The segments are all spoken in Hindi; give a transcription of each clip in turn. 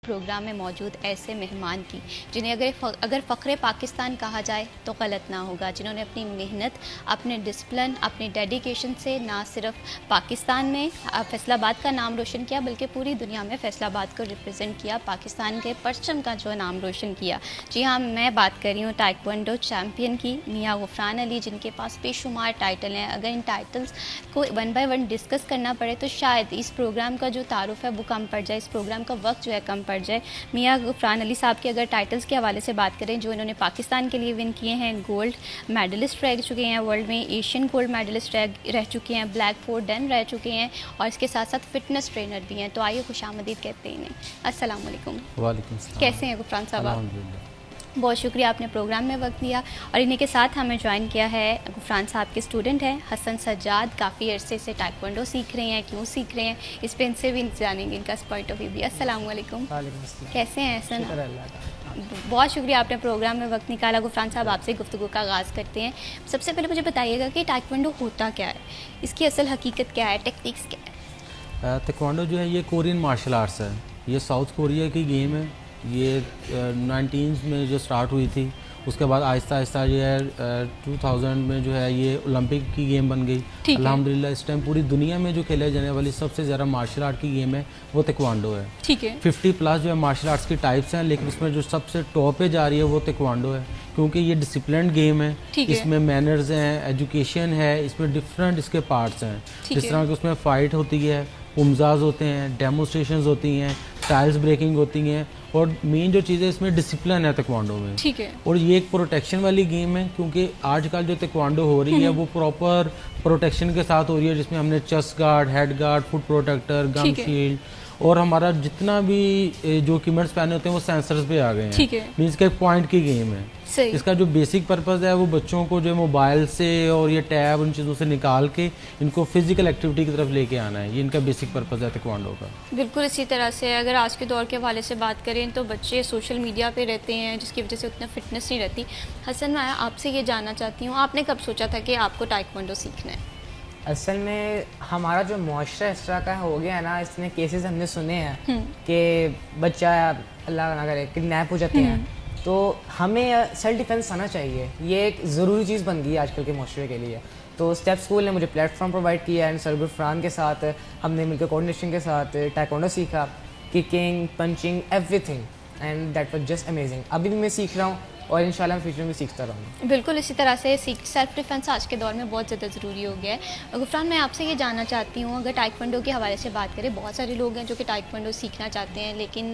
प्रोग्राम में मौजूद ऐसे मेहमान की जिन्हें अगर फ़ख्र पाकिस्तान कहा जाए तो गलत ना होगा, जिन्होंने अपनी मेहनत, अपने डिसिप्लिन, अपने डेडिकेशन से ना सिर्फ पाकिस्तान में फैसलाबाद का नाम रोशन किया बल्कि पूरी दुनिया में फैसलाबाद को रिप्रेजेंट किया, पाकिस्तान के परचम का जो नाम रोशन किया। जी हाँ, मैं बात कर रही हूँ ताइक्वांडो चैम्पियन की, मियां गुफरान अली, जिनके पास बेशुमार टाइटल हैं। अगर इन टाइटल्स को वन बाय वन डिस्कस करना पड़े तो शायद इस प्रोग्राम का जो तारुफ है वो कम पड़ जाए, इस प्रोग्राम का वक्त जो है कम पड़ जाए। मियां गुफरान अली साहब के अगर टाइटल्स के हवाले से बात करें जो इन्होंने पाकिस्तान के लिए विन किए हैं, गोल्ड मेडलिस्ट रह चुके हैं वर्ल्ड में, एशियन गोल्ड मेडलिस्ट रह चुके हैं, ब्लैक 4 डन रह चुके हैं और इसके साथ साथ फिटनेस ट्रेनर भी हैं। तो आइए खुशामदीद कहते हैं इन्हें। अस्सलाम वालेकुम। वालेकुम सलाम। कैसे हैं गुफरान साहब आप? अल्हम्दुलिल्लाह। बहुत शुक्रिया, आपने प्रोग्राम में वक्त दिया। और इन्हीं के साथ हमें ज्वाइन किया है गुफरान साहब के स्टूडेंट हैं हसन सज्जाद, काफ़ी अरसे से ताइक्वांडो सीख रहे हैं, क्यों सीख रहे हैं इस पर इनसे भी जानेंगे, इनका पॉइंट ऑफ व्यू भी। अस्सलाम वालेकुम। कैसे हैं हसन? बहुत शुक्रिया, आपने प्रोग्राम में वक्त निकाला। गुफरान साहब, आपसे गुफ्तगू का आगाज़ करते हैं। सबसे पहले मुझे बताइएगा कि ताइक्वांडो होता क्या है, इसकी असल हकीकत क्या है, टेक्निक्स क्या है? ताइक्वांडो जो है ये कोरियन मार्शल आर्ट्स है, ये साउथ कोरिया की गेम है। ये 19 में जो स्टार्ट हुई थी, उसके बाद आहिस्ता आहिस्ता जो है 2000 में जो है ये ओलंपिक की गेम बन गई। अल्हम्दुलिल्लाह इस टाइम पूरी दुनिया में जो खेले जाने वाली सबसे ज़्यादा मार्शल आर्ट की गेम है वो ताइक्वांडो है। ठीक है। 50 प्लस जो है मार्शल आर्ट्स की टाइप्स हैं, लेकिन उसमें जो सबसे टॉप पे जा रही है वो ताइक्वांडो है, क्योंकि ये डिसिप्लिन गेम है। इसमें मैनर्स हैं, एजुकेशन है, इसमें डिफरेंट इसके पार्ट्स हैं। जिस तरह की उसमें फ़ाइट होती है, पुमजाज होते हैं, डेमोस्ट्रेशंस होती हैं, टाइल्स ब्रेकिंग होती हैं, और मेन जो चीज़ है इसमें डिसिप्लिन है ताइक्वांडो में। ठीक है। और ये एक प्रोटेक्शन वाली गेम है, क्योंकि आजकल जो ताइक्वांडो हो रही है वो प्रॉपर प्रोटेक्शन के साथ हो रही है, जिसमें हमने chest guard, head guard, foot protector, gun shield और हमारा जितना भी जो इक्विपमेंट्स पहने होते हैं वो सेंसर्स पे आ गए हैं। ठीक है। मीन्स का एक पॉइंट की गेम है। इसका जो बेसिक पर्पस है वो बच्चों को जो मोबाइल से और ये टैब उन चीज़ों से निकाल के इनको फिजिकल एक्टिविटी की तरफ लेके आना है, ये इनका बेसिक पर्पस है ताइक्वांडो का। बिल्कुल इसी तरह से अगर आज के दौर के हवाले से बात करें तो बच्चे सोशल मीडिया पे रहते हैं, जिसकी वजह से उतना फिटनेस नहीं रहती। हसन, मैं आपसे ये जानना चाहती हूँ, आपने कब सोचा था कि आपको ताइक्वांडो सीखना है? असल में हमारा जो मुआशरा इस तरह का हो गया है ना, इसमें केसेस हमने सुने हैं कि बच्चा अल्लाह ना करे किडनैप हो जाते हैं, तो हमें सेल्फ डिफेंस आना चाहिए। ये एक ज़रूरी चीज़ बन गई है आजकल के मुआशरे के लिए। तो स्टेप स्कूल ने मुझे प्लेटफॉर्म प्रोवाइड किया एंड सर गुफरान के साथ हमने मिलकर कोऑर्डिनेशन के साथ ताइक्वांडो सीखा, kicking, punching, everything, and that was just amazing. अभी भी मैं सीख रहा हूँ और इंशाल्लाह मैं फ्यूचर में सीखता रहूँगा। बिल्कुल इसी तरह से सेल्फ डिफेंस आज के दौर में बहुत ज़्यादा ज़रूरी हो गया है। गुफरान, मैं आपसे ये जानना चाहती हूँ, अगर ताइक्वांडो के हवाले से बात करें, बहुत सारे लोग हैं जो कि ताइक्वांडो सीखना चाहते हैं, लेकिन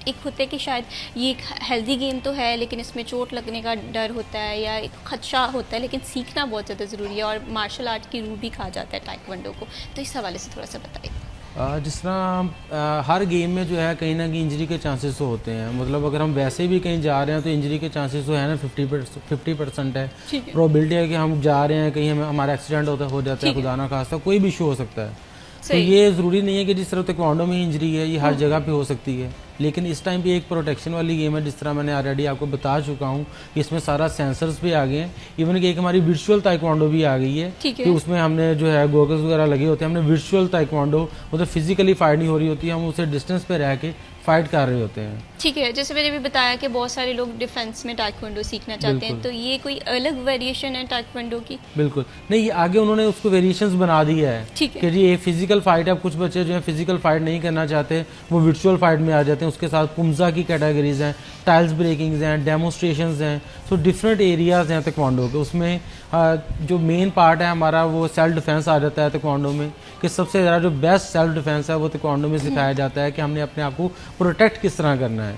एक होता है कि शायद ये एक हेल्दी गेम तो है लेकिन इसमें चोट लगने का डर होता है या एक खदशा होता है, लेकिन सीखना बहुत ज़्यादा ज़रूरी है और मार्शल आर्ट की रूह भी कहा जाता है ताइक्वांडो को। तो इस हवाले से थोड़ा सा बताइए। जिस तरह हर गेम में जो है कहीं ना कहीं इंजरी के चांसेस तो होते हैं, मतलब अगर हम वैसे भी कहीं जा रहे हैं तो इंजरी के चांसेस तो है ना 50% है। प्रोबेबिलिटी है कि हम जा रहे हैं कहीं हमारा एक्सीडेंट हो जाता है, खुदा ना खास्ता कोई भी इशू हो सकता है। तो ये ज़रूरी नहीं है कि जिस तरह ताइक्वांडो में इंजरी है ये हर जगह पे हो सकती है, लेकिन इस टाइम पे एक प्रोटेक्शन वाली गेम है। जिस तरह मैंने ऑलरेडी आपको बता चुका हूँ कि इसमें सारा सेंसर्स भी आ गए हैं, इवन कि एक हमारी वर्चुअल ताइक्वांडो भी आ गई है कि उसमें हमने जो है गोगल्स वगैरह लगे होते हैं, हमने वर्चुअल ताइक्वांडो, मतलब फिजिकली फाइट नहीं हो रही होती है, हम उसे डिस्टेंस पे रह के फाइट कर रहे होते हैं। ठीक है, जैसे मैंने भी बताया कि बहुत सारे लोग डिफेंस में ताइक्वांडो सीखना चाहते हैं, तो ये कोई अलग वेरिएशन है ताइक्वांडो की? बिल्कुल नहीं, ये आगे उन्होंने उसको वेरिएशंस बना दी है कि जी ये फिजिकल फाइट है। कुछ बच्चे जो है फिजिकल फाइट नहीं करना चाहते वो वर्चुअल फाइट में आ जाते हैं, उसके साथ पुमजा की कैटेगरीज हैं, टाइल्स ब्रेकिंग्स हैं, डेमोस्ट्रेशंस हैं, सो डिफरेंट एरियाज हैं ताइक्वांडो के। उसमें जो मेन पार्ट है हमारा वो सेल्फ डिफेंस आ जाता है ताइक्वांडो में, कि सबसे ज़्यादा जो बेस्ट सेल्फ डिफेंस है वो ताइक्वांडो में सिखाया जाता है कि हमने अपने आप को प्रोटेक्ट किस तरह करना है।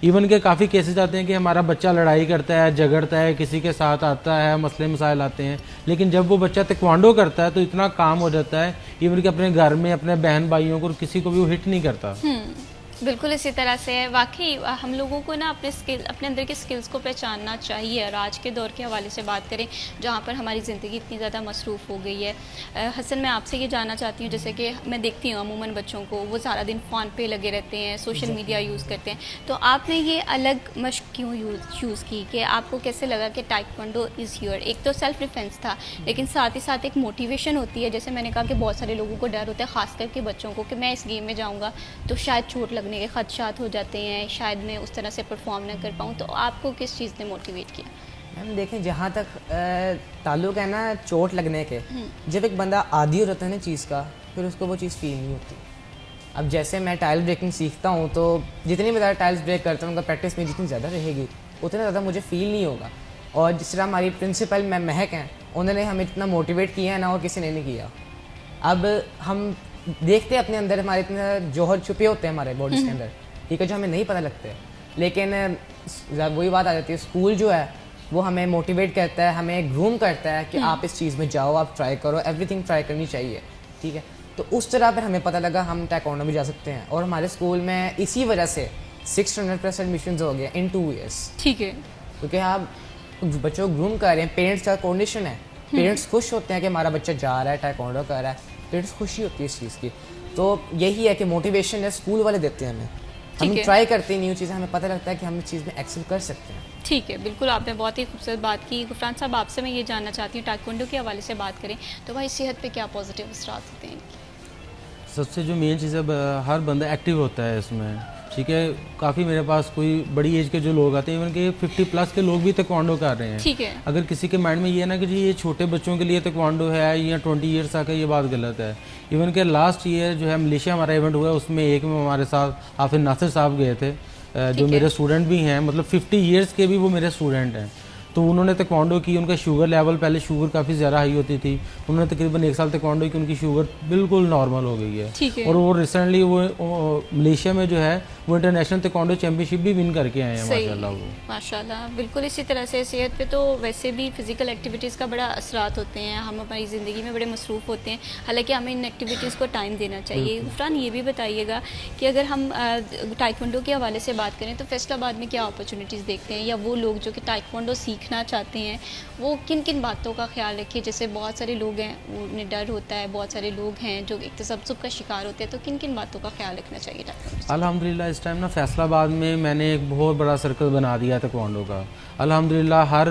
इवन के काफ़ी केसेस आते हैं कि हमारा बच्चा लड़ाई करता है, झगड़ता है, किसी के साथ आता है, मसले मसाइल आते हैं, लेकिन जब वो बच्चा ताइक्वांडो करता है तो इतना काम हो जाता है इवन कि अपने घर में अपने बहन भाइयों को किसी को भी वो हिट नहीं करता। बिल्कुल इसी तरह से वाकई हम लोगों को ना अपने अंदर के स्किल्स को पहचानना चाहिए। और आज के दौर के हवाले से बात करें जहाँ पर हमारी ज़िंदगी इतनी ज़्यादा मसरूफ़ हो गई है। हसन, मैं आपसे ये जानना चाहती हूँ, जैसे कि मैं देखती हूँ अमूमन बच्चों को वो सारा दिन फ़ोन पे लगे रहते हैं, सोशल मीडिया यूज़ करते हैं, तो आपने ये अलग मश्क क्यों चूज़ की कि आपको कैसे लगा कि ताइक्वांडो इज़ योर? एक तो सेल्फ डिफेंस था, लेकिन साथ ही साथ एक मोटिवेशन होती है, जैसे मैंने कहा कि बहुत सारे लोगों को डर होता है, ख़ास करके बच्चों को, कि मैं इस गेम में जाऊँगा तो शायद चोट लगने लगने के खदशात हो जाते हैं, शायद मैं उस तरह से परफॉर्म ना कर पाऊँ, तो आपको किस चीज़ ने मोटिवेट किया? मैम देखें, जहाँ तक ताल्लुक है ना चोट लगने के, जब एक बंदा आदी हो जाता है ना चीज़ का, फिर उसको वो चीज़ फील नहीं होती। अब जैसे मैं टाइल ब्रेकिंग सीखता हूँ, तो जितनी मैं ज़्यादा टाइल्स ब्रेक करता हूँ, उनका प्रैक्टिस में जितनी ज़्यादा रहेगी उतना ज़्यादा मुझे फील नहीं होगा। और जिस तरह हमारी प्रिंसिपल मैम महक हैं, उन्होंने हमें इतना मोटिवेट किया है ना, और किसी ने नहीं किया। अब हम देखते हैं अपने अंदर हमारे इतने जौहर छुपे होते हैं हमारे बॉडीज़ के अंदर, ठीक है, जो हमें नहीं पता लगते। लेकिन वही बात आ जाती है, स्कूल जो है वो हमें मोटिवेट करता है, हमें ग्रूम करता है कि आप इस चीज़ में जाओ, आप ट्राई करो, एवरीथिंग ट्राई करनी चाहिए, ठीक है। तो उस तरह पर हमें पता लगा हम ताइक्वांडो भी जा सकते हैं। और हमारे स्कूल में इसी वजह से 600+ एडमिशन हो गए इन 2 years, ठीक है, क्योंकि आप बच्चों को ग्रूम कर रहे हैं। पेरेंट्स का कोऑर्डिनेशन है, पेरेंट्स खुश होते हैं कि हमारा बच्चा जा रहा है, ताइक्वांडो कर रहा है, पेरेंट्स खुशी होती है इस चीज़ की। तो यही है कि मोटिवेशन है स्कूल वाले देते हैं हमें, हम ट्राई करते हैं न्यू चीज़ें, हमें पता लगता है कि हम इस चीज़ में एक्सेल कर सकते हैं। ठीक है, बिल्कुल आपने बहुत ही खूबसूरत बात की। गुफरान साहब, आपसे मैं ये जानना चाहती हूँ, ताइक्वांडो के हवाले से बात करें तो भाई सेहत पे क्या पॉजिटिव असरात होते हैं? सबसे जो मेन चीज़ है, हर बंदा एक्टिव होता है इसमें, ठीक है। काफ़ी मेरे पास कोई बड़ी एज के जो लोग आते हैं, इवन के 50+ के लोग भी ताइक्वांडो कर रहे हैं, ठीक है। अगर किसी के माइंड में ये है ना कि जी ये छोटे बच्चों के लिए ताइक्वांडो है या 20 ईयर्स तक है, ये बात गलत है। इवन के लास्ट ईयर जो है मलेशिया हमारा इवेंट हुआ है, उसमें एक में हमारे साथ हाफिज नासिर साहब गए थे, जो मेरे स्टूडेंट भी हैं, मतलब 50 ईयर्स के भी वो मेरे स्टूडेंट हैं। तो उन्होंने ताइक्वांडो की, उनका शुगर लेवल, पहले शुगर काफ़ी ज़्यादा हाई होती थी, उन्होंने तकरीबन 1 साल ताइक्वांडो की, उनकी शुगर बिल्कुल नॉर्मल हो गई है। और वो रिसेंटली वो मलेशिया में जो है वो इंटरनेशनल ताइक्वांडो चैंपियनशिप भी विन करके आए हैं, माशाल्लाह। वो माशाल्लाह, बिल्कुल इसी तरह से सेहत पे तो वैसे भी फ़िज़िकल एक्टिविटीज़ का बड़ा असरात होते हैं, हम हमारी ज़िंदगी में बड़े मसरूफ़ होते हैं, हालांकि हमें इन एक्टिविटीज़ को टाइम देना चाहिए। गुफरान, ये भी बताइएगा कि अगर हम ताइक्वांडो के हवाले से बात करें तो फैसलाबाद में क्या अपॉर्चुनिटीज़ देखते हैं, या वो लोग जो कि ताइक्वांडो सीखना चाहते हैं वो किन किन बातों का ख्याल रखें? जैसे बहुत सारे लोग हैं, उन्हें डर होता है, बहुत सारे लोग हैं जो एक तसब्जुब का शिकार होते हैं, तो किन किन बातों का ख्याल रखना चाहिए ताइक्वांडो से? अल्हम्दुलिल्लाह इस टाइम ना फैसलाबाद में मैंने एक बहुत बड़ा सर्कल बना दिया है ताइक्वांडो का। अल्हम्दुलिल्लाह हर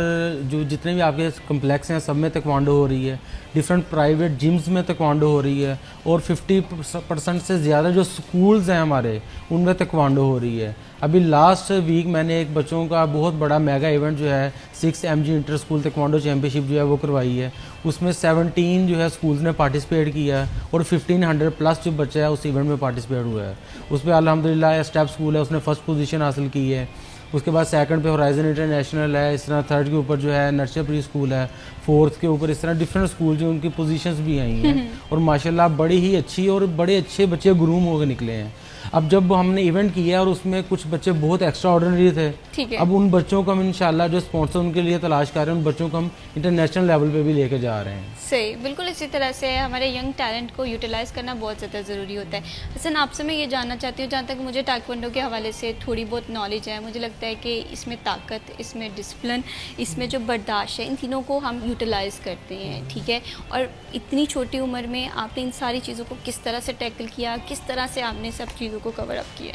जो जितने भी आपके कम्प्लेक्स हैं सब में ताइक्वांडो हो रही है, डिफरेंट प्राइवेट जिम्स में ताइक्वांडो हो रही है, और 50% से ज़्यादा जो स्कूल्स हैं हमारे उनमें ताइक्वांडो हो रही है। अभी लास्ट वीक मैंने एक बच्चों का बहुत बड़ा मेगा इवेंट जो है 6 MG inter school taekwondo championship जो है वो करवाई है, उसमें 17 जो है स्कूल्स ने पार्टिसिपेट किया है, और 1500+ जो बच्चा है उस इवेंट में पार्टिसिपेट हुआ है। उस पर अल्हम्दुलिल्लाह स्टेप स्कूल है, उसने फर्स्ट पोजीशन हासिल की है। उसके बाद सेकंड पे होराइजन इंटरनेशनल है, इस तरह थर्ड के ऊपर जो है नर्सरी प्री स्कूल है, फोर्थ के ऊपर इस तरह डिफरेंट स्कूल जो उनकी पोजीशंस भी आई हैं, और माशाल्लाह बड़ी ही अच्छी और बड़े अच्छे बच्चे ग्रूम होकर निकले हैं। अब जब हमने इवेंट किया और उसमें कुछ बच्चे बहुत एक्स्ट्रा ऑर्डिनरी थे, अब उन बच्चों को हम इंशाल्लाह जो स्पॉन्सर उनके लिए तलाश कर रहे हैं, उन बच्चों को हम इंटरनेशनल लेवल पे भी लेके जा रहे हैं। सही, बिल्कुल इसी तरह से हमारे यंग टैलेंट को यूटिलाइज़ करना बहुत ज़्यादा ज़रूरी होता है। हसन, आपसे मैं ये जानना चाहती हूँ, जहाँ तक मुझे ताइक्वांडो के हवाले से थोड़ी बहुत नॉलेज है, मुझे लगता है कि इसमें ताकत, इसमें डिसिप्लिन, इसमें जो बर्दाश्त है, इन तीनों को हम यूटिलाइज़ करते हैं, ठीक है। और इतनी छोटी उम्र में आपने इन सारी चीज़ों को किस तरह से टैकल किया, किस तरह से आपने सब चीज़ों को कवर अप किया?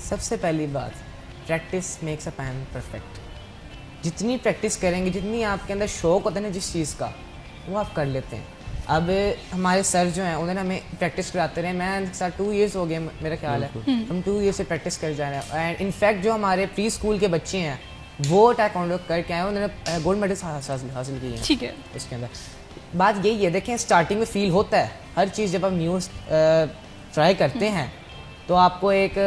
सबसे पहली बात, practice makes a man perfect. जितनी प्रैक्टिस करेंगे, जितनी आपके अंदर शौक़ होता है ना जिस चीज़ का, वो आप कर लेते हैं। अब हमारे सर जो हैं उन्होंने हमें प्रैक्टिस कराते रहे, मैं साथ 2 years हो गए मेरा ख्याल है, हम 2 years से प्रैक्टिस कर जा रहे हैं। एंड इनफैक्ट जो हमारे प्री स्कूल के बच्चे हैं वो ताइक्वांडो करके आए, उन्होंने गोल्ड मेडल हासिल किए हैं, ठीक है। उसके अंदर बात यही है, देखें स्टार्टिंग में फील होता है हर चीज़, जब आप न्यू ट्राई करते हैं तो आपको एक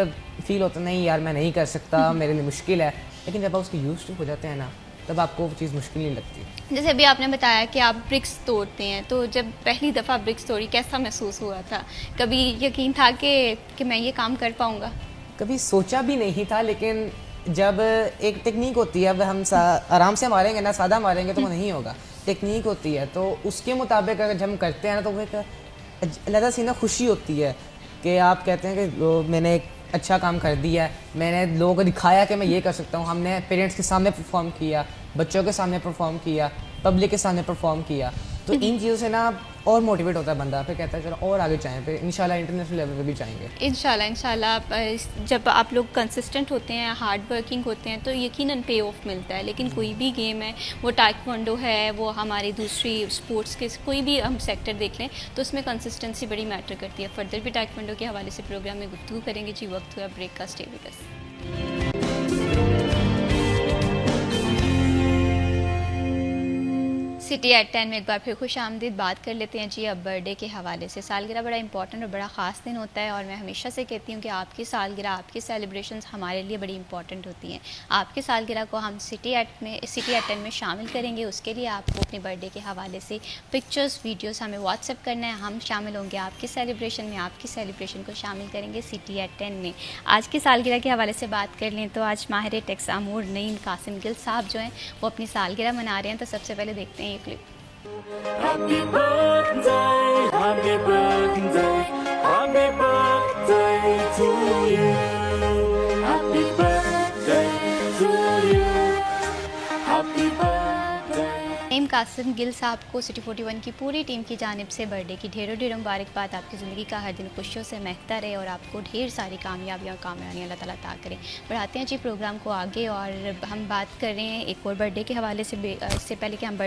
फील होता है नहीं यार मैं नहीं कर सकता, मेरे लिए मुश्किल है, लेकिन जब आप उसके यूज़ टू हो जाते हैं ना तब आपको वो चीज़ मुश्किल नहीं लगती। जैसे अभी आपने बताया कि आप ब्रिक्स तोड़ते हैं, तो जब पहली दफ़ा ब्रिक्स तोड़ी कैसा महसूस हुआ था? कभी यकीन था कि मैं ये काम कर पाऊँगा? कभी सोचा भी नहीं था, लेकिन जब एक टेक्निक होती है, अब हम आराम से मारेंगे ना, सादा मारेंगे तो वो नहीं होगा, टेक्निक होती है, तो उसके मुताबिक अगर जब हम करते हैं ना तो वो एक अलग सी ना खुशी होती है कि आप कहते हैं कि मैंने एक अच्छा काम कर दिया है, मैंने लोगों को दिखाया कि मैं ये कर सकता हूँ। हमने पेरेंट्स के सामने परफॉर्म किया, बच्चों के सामने परफॉर्म किया, पब्लिक के सामने परफॉर्म किया, तो इन चीज़ों से ना और मोटिवेट होता है बंदा, फिर कहता है चलो और आगे जाएं, फिर इंशाल्लाह इंटरनेशनल लेवल पे भी जाएंगे। इंशाल्लाह जब आप लोग कंसिस्टेंट होते हैं, हार्ड वर्किंग होते हैं, तो यकीनन पे ऑफ मिलता है। लेकिन कोई भी गेम है, वो टाइक्वांडो है, वो हमारी दूसरी स्पोर्ट्स के कोई भी हम सेक्टर देख लें, तो उसमें कंसिस्टेंसी बड़ी मैटर करती है। फर्दर भी टाइक्वांडो के हवाले से प्रोग्राम में गुफ्तगू करेंगे जी। वक्त हुआ ब्रेक का, stay with us. City at 10 में एक बार फिर खुश आमदीद। बात कर लेते हैं जी अब बर्थडे के हवाले से। सालगिरह बड़ा इंपॉर्टेंट और बड़ा ख़ास दिन होता है, और मैं हमेशा से कहती हूँ कि आपकी सालगिरह, आपकी सेलिब्रेशंस हमारे लिए बड़ी इंपॉर्टेंट होती हैं। आपकी सालगिरह को हम सिटी एट 10 में शामिल करेंगे। उसके लिए आपको अपने बर्थडे के हवाले से पिक्चर्स, वीडियोस हमें व्हाट्सएप करना है। हम शामिल होंगे आपकी सेलिब्रेशन में, आपकी सेलिब्रेशन को शामिल करेंगे सिटी एट 10 में। आज की सालगिरह के हवाले से बात कर लें तो आज माहिर टेक्स आमूर नईम कासिम गिल साहब जो हैं वो अपनी सालगिरह मना रहे हैं। तो सबसे पहले देखते हैं ये clip. Happy birthday, happy birthday, happy birthday to you. Happy birthday to you. Happy birthday. Naeem Qasim Gill साहब को सिटी 41 की पूरी टीम की जानिब से बर्थडे की ढेरों ढेरों मुबारकबाद। आपकी ज़िंदगी का हर दिन खुशियों से महकता रहे और आपको ढेर सारी कामयाबियाँ और कामयाबियाँ अल्लाह ताला अता करें। बढ़ाते हैं जी प्रोग्राम को आगे, और हम बात कर रहे हैं एक और बर्थडे के हवाले से। इससे पहले कि हम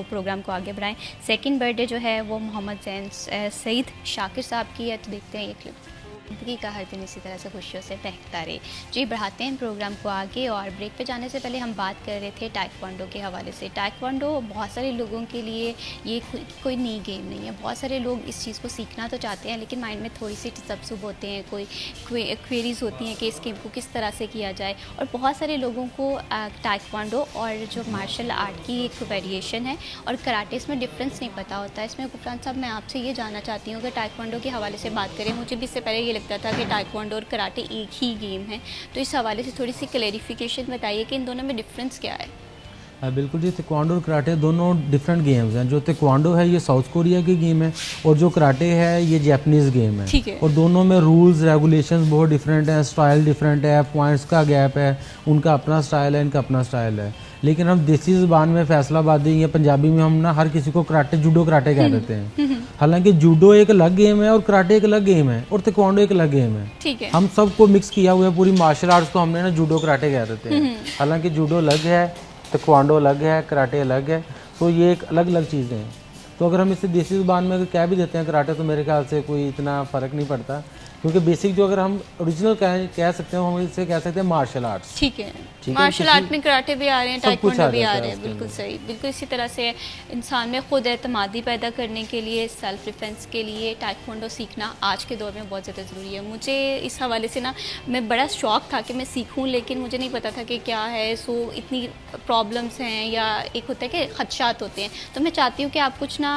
प्रोग्राम को आगे बढ़ाएं, सेकंड बर्थडे जो है वो मोहम्मद सईद शाकिर साहब की है। तो देखते हैं ये क्लिप। ज़िंदगी का हर दिन इसी तरह से खुशियों से महकता रहे जी। बढ़ाते हैं प्रोग्राम को आगे, और ब्रेक पे जाने से पहले हम बात कर रहे थे टाइक्वांडो के हवाले से। टाइक्वांडो बहुत सारे लोगों के लिए ये कोई नई गेम नहीं है। बहुत सारे लोग इस चीज़ को सीखना तो चाहते हैं, लेकिन माइंड में थोड़ी सी तसब्सुब होते हैं, कोई क्वेरीज़ होती हैं कि इस गेम को किस तरह से किया जाए। और बहुत सारे लोगों को टाइक्वांडो और जो मार्शल आर्ट की एक वेरिएशन है और कराटे, इसमें डिफरेंस नहीं पता होता है। इसमें गुफरान साहब, मैं आपसे ये जानना चाहती हूँ कि टाइक्वांडो के हवाले से बात करें। मुझे भी इससे पहले लगता था कि टाइक्वांडो और कराटे एक ही गेम है, तो इस हवाले से थोड़ी सी क्लैरिफिकेशन बताइए कि इन दोनों में डिफरेंस क्या है। बिल्कुल जी, ताइक्वांडो और कराटे दोनों डिफरेंट गेम्स हैं। जो ताइक्वांडो है ये साउथ कोरिया की गेम है, और जो कराटे है ये जापानीज़ गेम है। ठीक है। और दोनों में रूल्स रेगुलेशंस बहुत डिफरेंट हैं, स्टाइल डिफरेंट है, पॉइंट्स का गैप है, उनका अपना स्टाइल है, इनका अपना स्टाइल है। लेकिन हम देसी ज़बान में फैसलाबादी या पंजाबी में हम ना हर किसी को कराटे, जूडो कराटे कह देते हैं। हालांकि जूडो एक अलग गेम है और कराटे एक अलग गेम है और ताइक्वांडो एक अलग गेम है। ठीक है। हम सबको मिक्स किया हुआ है, पूरी मार्शल आर्ट्स को हमने ना जूडो कराटे कह देते हैं। हालांकि जूडो अलग है, ताइक्वांडो अलग है, कराटे अलग है, तो ये एक अलग अलग चीज़ें हैं। तो अगर हम इसे देसी ज़बान में अगर कह भी देते हैं कराटे, तो मेरे ख्याल से कोई इतना फ़र्क नहीं पड़ता, क्योंकि बेसिक जो अगर हम ओरिजिनल कह सकते हैं, हम इसे कह सकते हैं मार्शल आर्ट्स। ठीक है। मार्शल आर्ट में कराटे भी आ रहे हैं, टाइक्वांडो भी आ रहे हैं। बिल्कुल सही। बिल्कुल इसी तरह से इंसान में खुद एतमादी पैदा करने के लिए, सेल्फ डिफेंस के लिए टाइक्वांडो सीखना आज के दौर में बहुत ज़्यादा ज़रूरी है। मुझे इस हवाले से ना मैं बड़ा शौक़ था कि मैं सीखूं, लेकिन मुझे नहीं पता था कि क्या है। सो इतनी प्रॉब्लम्स हैं, या एक होता है कि खदशात होते हैं। तो मैं चाहती हूँ कि आप कुछ ना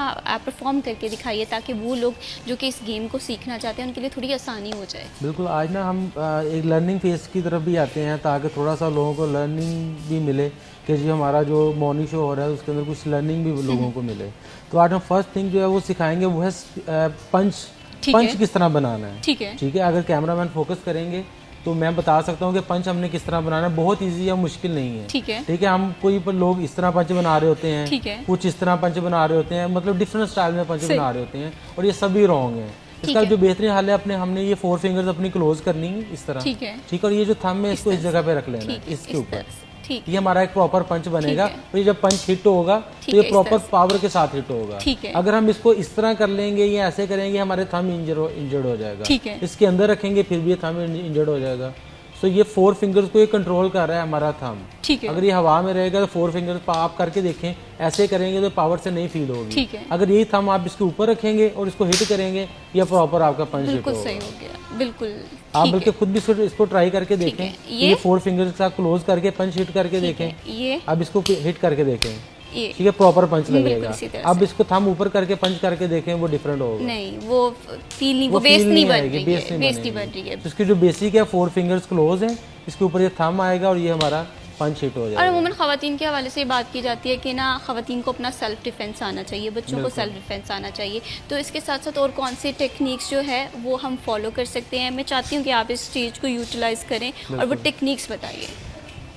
परफॉर्म करके दिखाइए, ताकि वो लोग जो कि इस गेम को सीखना चाहते हैं उनके लिए थोड़ी आसानी हो जाए। बिल्कुल। आज ना हम एक लर्निंग फेज की तरफ भी आते हैं, ताकि थोड़ा सा लोगों को लर्निंग भी मिले कि जी हमारा जो मॉर्निंग शो हो रहा है उसके अंदर कुछ लर्निंग भी लोगों को मिले। तो आज हम फर्स्ट थिंग जो है वो सिखाएंगे, वो है पंच किस तरह बनाना है। ठीक है। ठीक है। अगर कैमरामैन फोकस करेंगे तो मैं बता सकता हूँ कि पंच हमने किस तरह बनाना है। बहुत ईजी है, मुश्किल नहीं है। ठीक है। ठीक है। हम कोई पर लोग इस तरह पंच बना रहे होते हैं, ठीक है, कुछ इस तरह पंच बना रहे होते हैं, मतलब डिफरेंट स्टाइल में पंच बना रहे होते हैं, और ये सभी रॉन्ग है। इसका जो बेहतरीन हल है, हमने ये 4 फिंगर्स अपनी क्लोज करनी है इस तरह। ठीक है। ठीक है। और ये जो थंब है इसको इस जगह पे रख लेना है, इसके ऊपर। ठीक। ये हमारा एक प्रॉपर पंच बनेगा, और ये जब पंच हिट होगा तो ये प्रॉपर पावर के साथ हिट होगा। ठीक है। अगर हम इसको इस तरह कर लेंगे या ऐसे करेंगे, हमारे थंब इंजर्ड हो जाएगा। ठीक है। इसके अंदर रखेंगे फिर भी ये थंब इंजर्ड हो जाएगा। सो ये 4 फिंगर्स को ये कंट्रोल कर रहा है हमारा थंब। ठीक है। अगर ये हवा में रहेगा तो 4 फिंगर्स आप करके देखें, ऐसे करेंगे तो पावर से नहीं फील होगी। ठीक है। अगर यही थंब आप इसके ऊपर रखेंगे और इसको हिट करेंगे, या प्रॉपर आपका पंच हिट होगा। बिल्कुल सही हो गया। बिल्कुल। आप बल्कि खुद भी इसको ट्राई करके देखें। ये 4 फिंगर्स के साथ क्लोज करके पंच हिट करके देखें। ये अब इसको हिट करके देखें, ये ठीक है, प्रॉपर पंच लगेगा। इसी तरह अब इसको थंब ऊपर करके पंच करके देखें, वो डिफरेंट होगा। नहीं, वो फील नहीं, वो बेस नहीं बन रही है, बेस नहीं बन रही है। तो इसकी जो बेसिक है 4 फिंगर्स क्लोज हैं, इसके ऊपर ये थंब आएगा और ये हमारा पंच हिट हो जाएगा। और अमूमन ख़वातीन के हवाले से बात की जाती है कि ना ख़वातीन को अपना सेल्फ डिफेंस आना चाहिए, बच्चों को सेल्फ डिफेंस आना चाहिए। तो इसके साथ साथ और कौन सी टेक्निक्स जो है वो हम फॉलो कर सकते हैं? मैं चाहती हूँ कि आप इस चीज़ को यूटिलाइज़ करें और वो टेक्निक्स बताइए।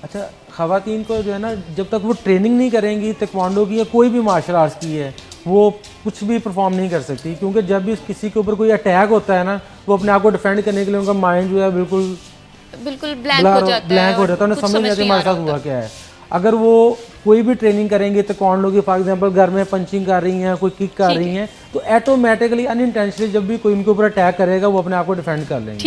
अच्छा, ख़वातीन को जो है ना, जब तक वो ट्रेनिंग नहीं करेंगी ताइक्वांडो की या कोई भी मार्शल आर्ट्स की है, वो कुछ भी परफॉर्म नहीं कर सकती, क्योंकि जब भी किसी के ऊपर कोई अटैक होता है ना, वो अपने आप को डिफेंड करने के लिए उनका माइंड जो है बिल्कुल ब्लैंक हो जाता है, ब्लैंक हो जाता है, उन्हें समझ नहीं आती हमारे साथ हुआ क्या है। अगर वो कोई भी ट्रेनिंग करेंगे ताइक्वांडो की, फॉर एग्जांपल घर में पंचिंग कर रही हैं, कोई किक कर रही हैं, तो ऑटोमेटिकली अनइंटेंशनली जब भी कोई उनके ऊपर अटैक करेगा वो अपने आप को डिफेंड कर लेंगे।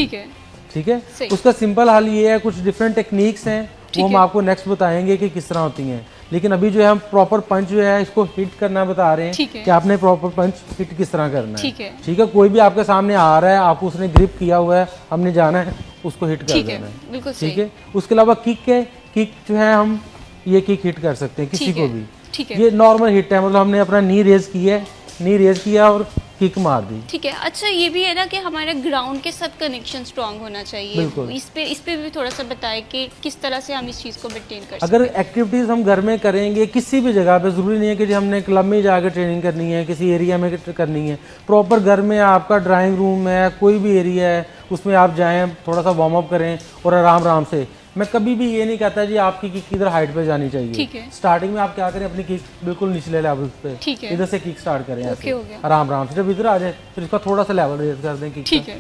ठीक है। उसका सिंपल हल ये है, कुछ डिफरेंट टेक्निक्स हैं, वो हम आपको नेक्स्ट बताएंगे कि किस तरह होती हैं। लेकिन अभी जो है हम प्रॉपर पंच जो है इसको हिट करना बता रहे हैं कि आपने प्रॉपर पंच हिट किस तरह करना है। ठीक है। कोई भी आपके सामने आ रहा है, आपको उसने ग्रिप किया हुआ है, हमने जाना है उसको हिट कर देना है। ठीक है। उसके अलावा किक है, किक जो है हम ये किक हिट कर सकते हैं किसी को भी। ये नॉर्मल हिट है, मतलब हमने अपना नी रेज किया और किक मार दी। ठीक है। अच्छा ये भी है ना कि हमारे ग्राउंड के साथ कनेक्शन स्ट्रांग होना चाहिए। इस पे भी थोड़ा सा बताएं कि किस तरह से हम इस चीज़ को मेंटेन कर सकते हैं। अगर एक्टिविटीज़ हम घर में करेंगे किसी भी जगह पे, ज़रूरी नहीं है कि हमने क्लब में जाकर ट्रेनिंग करनी है, किसी एरिया में करनी है, प्रॉपर घर में आपका ड्राइंग रूम है, कोई भी एरिया है, उसमें आप जाएँ, थोड़ा सा वार्म अप करें और आराम से। मैं कभी भी ये नहीं कहता जी आपकी किक किधर हाइट पे जानी चाहिए। स्टार्टिंग में आप क्या करें, अपनी किक बिल्कुल निचले लेवल पे इधर से किक स्टार्ट करें ऐसे आराम से। जब इधर आ जाए फिर इसका थोड़ा सा लेवल रेज कर दें किक का।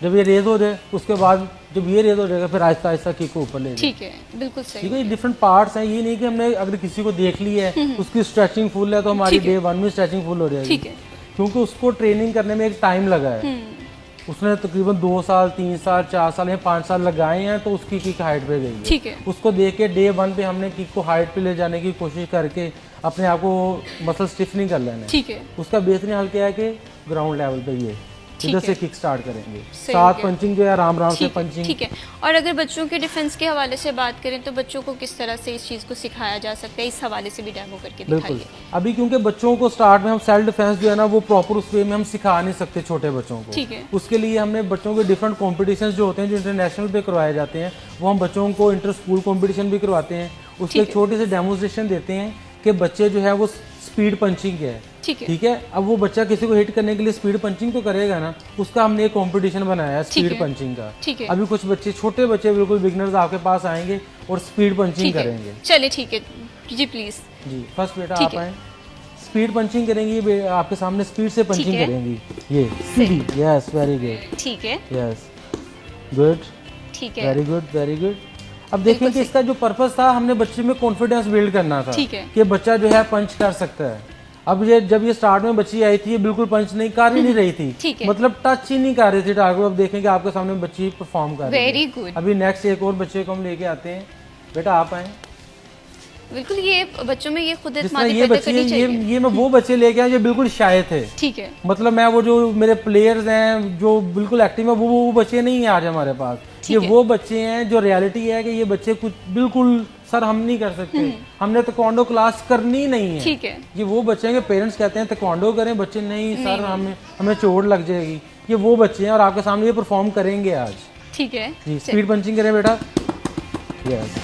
जब ये रेज हो जाए उसके बाद जब ये रेज हो जाएगा फिर आहिस्ता किक को ऊपर ले जाए। ठीक है, बिल्कुल सही। ठीक है। ये डिफरेंट पार्ट्स हैं, ये नहीं कि हमने अगर किसी को देख ली है उसकी स्ट्रेचिंग फुल है तो हमारी डे 1 में स्ट्रेचिंग फुल हो जाएगी, क्योंकि उसको ट्रेनिंग करने में एक टाइम लगा है। उसने तकरीबन 2 साल 3 साल 4 साल या 5 साल लगाए हैं, तो उसकी किक हाइट पे गई है। ठीक है। उसको देख के डे 1 पे हमने किक को हाइट पे ले जाने की कोशिश करके अपने आप को मसल स्टिफ नहीं कर लेना है। ठीक है। उसका बेहतरीन हल क्या है कि ग्राउंड लेवल पे ये इधर से किक स्टार्ट करेंगे, साथ पंचिंग जो है आराम से पंचिंग। ठीक है। और अगर बच्चों के डिफेंस के हवाले से बात करें तो बच्चों को किस तरह से इस चीज़ को सिखाया जा सकता है, इस हवाले से भी डेमो करके दिखाइए। अभी क्योंकि बच्चों को स्टार्ट में हम सेल्फ डिफेंस जो है ना वो प्रॉपर उस वे में हम सिखा नहीं सकते छोटे बच्चों को। ठीक है। उसके लिए हमने बच्चों के डिफरेंट कॉम्पिटिशन जो होते हैं, जो इंटरनेशनल पे करवाए जाते हैं, वो हम बच्चों को इंटर स्कूल कॉम्पिटिशन भी करवाते हैं। उसके एक छोटे से डेमोन्स्ट्रेशन देते हैं कि बच्चे जो है वो स्पीड पंचिंग है। ठीक है। अब वो बच्चा किसी को हिट करने के लिए स्पीड पंचिंग तो करेगा ना, उसका हमने एक कंपटीशन बनाया है स्पीड पंचिंग का। ठीक है। अभी कुछ बच्चे, छोटे बच्चे बिल्कुल बिगनर्स आपके पास आएंगे और स्पीड पंचिंग करेंगे। चलिए ठीक है जी, प्लीज जी। फर्स्ट बेटा आप आए, स्पीड पंचिंग करेंगी, आपके सामने स्पीड से पंचिंग करेंगी। ये स्पीडी, यस वेरी गुड। ठीक है, यस गुड, ठीक है, वेरी गुड। अब देखिए कि इसका जो पर्पस था, हमने बच्चे में कॉन्फिडेंस बिल्ड करना था कि बच्चा जो है पंच कर सकता है। अब ये जब ये स्टार्ट में बच्ची आई थी, ये बिल्कुल पंच नहीं कर ही नहीं रही थी, मतलब टच ही नहीं कर रही थी टारगेट। अब देखेंगे आपके सामने बच्ची परफॉर्म कर रही है। Very good. अभी नेक्स्ट एक और बच्चे को हम लेके आते हैं। बेटा आप आए। बिल्कुल, ये बच्चों में ये खुद ये बच्चे, ये मैं वो बच्चे लेके आया जो बिल्कुल शाय थे। ठीक है। मतलब मैं वो जो मेरे प्लेयर्स हैं जो बिल्कुल एक्टिव है, वो बच्चे नहीं है आज हमारे पास। ये वो बच्चे हैं जो रियलिटी है कि ये बच्चे कुछ बिल्कुल सर हम नहीं कर सकते, हमने ताइक्वांडो क्लास करनी नहीं है। ठीक है। ये वो बच्चे हैं कि पेरेंट्स कहते हैं ताइक्वांडो करें, बच्चे नहीं सर हमें चोट लग जाएगी। ये वो बच्चे हैं और आपके सामने ये परफॉर्म करेंगे आज। ठीक है जी। स्पीड पंचिंग करें बेटा। यस